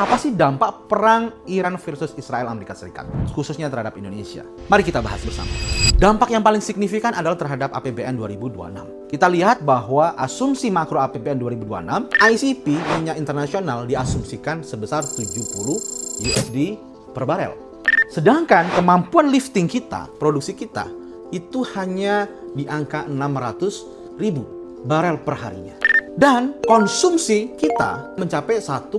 Apa sih dampak perang Iran versus Israel Amerika Serikat, khususnya terhadap Indonesia? Mari kita bahas bersama. Dampak yang paling signifikan adalah terhadap APBN 2026. Kita lihat bahwa asumsi makro APBN 2026, ICP minyak internasional diasumsikan sebesar 70 USD per barel. Sedangkan kemampuan lifting kita, produksi kita, itu hanya di angka 600.000 barel per harinya. Dan konsumsi kita mencapai 1,6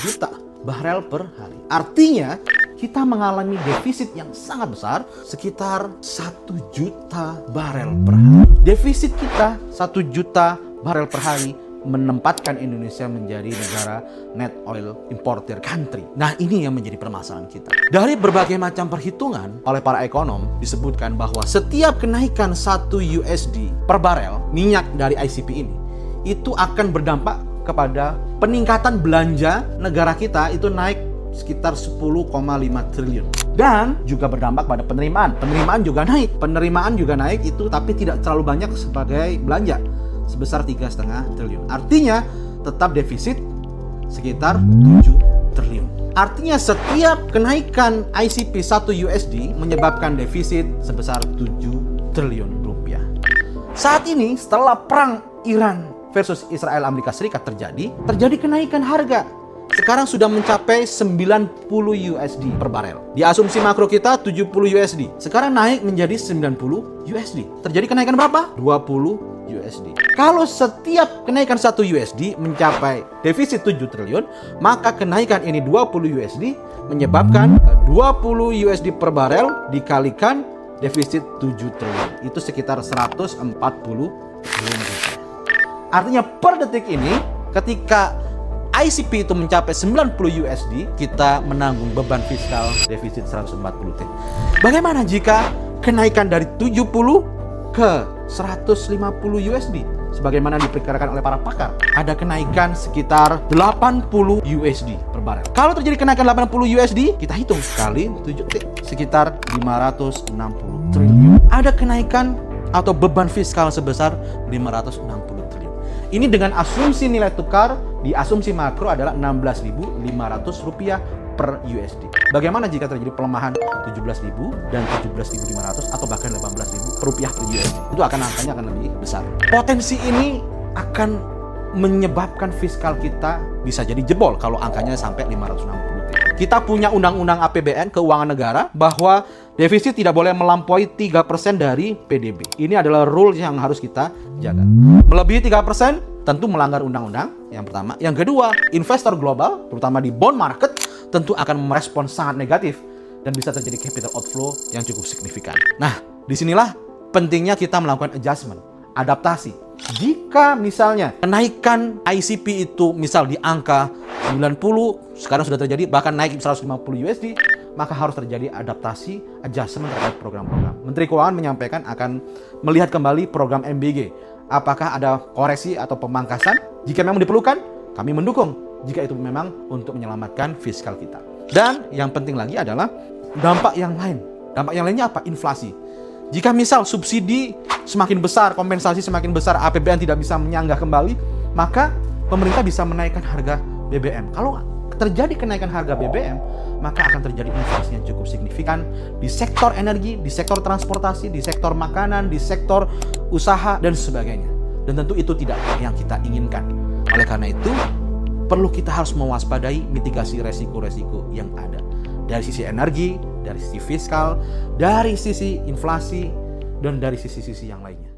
juta barel per hari. Artinya kita mengalami defisit yang sangat besar, sekitar 1 juta barel per hari. Defisit kita 1 juta barel per hari menempatkan Indonesia menjadi negara net oil importer country. Nah, ini yang menjadi permasalahan kita. Dari berbagai macam perhitungan oleh para ekonom disebutkan bahwa setiap kenaikan 1 USD per barel minyak dari ICP ini itu akan berdampak kepada peningkatan belanja negara kita itu naik sekitar 10,5 triliun. Dan juga berdampak pada penerimaan. Penerimaan juga naik. Penerimaan juga naik itu tapi tidak terlalu banyak sebagai belanja. Sebesar 3,5 triliun. Artinya tetap defisit sekitar 7 triliun. Artinya setiap kenaikan ICP 1 USD menyebabkan defisit sebesar 7 triliun rupiah. Saat ini setelah perang Iran versus Israel Amerika Serikat terjadi kenaikan harga. Sekarang sudah mencapai 90 USD per barel. Di asumsi makro kita 70 USD. Sekarang naik menjadi 90 USD. Terjadi kenaikan berapa? 20 USD. Kalau setiap kenaikan 1 USD mencapai defisit 7 triliun, maka kenaikan ini 20 USD menyebabkan 20 USD per barel dikalikan defisit 7 triliun. Itu sekitar 140 triliun rupiah. Artinya per detik ini ketika ICP itu mencapai 90 USD, kita menanggung beban fiskal defisit 140 T. Bagaimana jika kenaikan dari 70 ke 150 USD? Sebagaimana diperkirakan oleh para pakar, ada kenaikan sekitar 80 USD per barel. Kalau terjadi kenaikan 80 USD, kita hitung kali 7 T, sekitar 560 triliun. Ada kenaikan atau beban fiskal sebesar 560 triliun. Ini dengan asumsi nilai tukar di asumsi makro adalah Rp16.500 per USD. Bagaimana jika terjadi pelemahan 17.000 dan 17.500 atau bahkan 18.000 rupiah per USD? Itu angkanya akan lebih besar. Potensi ini akan menyebabkan fiskal kita bisa jadi jebol kalau angkanya sampai 560. Kita punya undang-undang APBN keuangan negara bahwa defisit tidak boleh melampaui 3% dari PDB. Ini adalah rule yang harus kita jaga. Melebihi 3% tentu melanggar undang-undang, yang pertama. Yang kedua, investor global, terutama di bond market, tentu akan merespons sangat negatif dan bisa terjadi capital outflow yang cukup signifikan. Nah, disinilah pentingnya kita melakukan adjustment, adaptasi. Jika misalnya kenaikan ICP itu misal di angka 90, sekarang sudah terjadi bahkan naik 150 USD, maka harus terjadi adaptasi, adjustment terhadap program-program. Menteri Keuangan menyampaikan akan melihat kembali program MBG. Apakah ada koreksi atau pemangkasan? Jika memang diperlukan, kami mendukung. Jika itu memang untuk menyelamatkan fiskal kita. Dan yang penting lagi adalah dampak yang lain. Dampak yang lainnya apa? Inflasi. Jika misal subsidi semakin besar, kompensasi semakin besar, APBN tidak bisa menyanggah kembali, maka pemerintah bisa menaikkan harga BBM. Kalau terjadi kenaikan harga BBM, maka akan terjadi inflasi yang cukup signifikan di sektor energi, di sektor transportasi, di sektor makanan, di sektor usaha, dan sebagainya. Dan tentu itu tidak yang kita inginkan. Oleh karena itu, perlu kita harus mewaspadai mitigasi resiko-resiko yang ada. Dari sisi energi, dari sisi fiskal, dari sisi inflasi, dan dari sisi-sisi yang lainnya.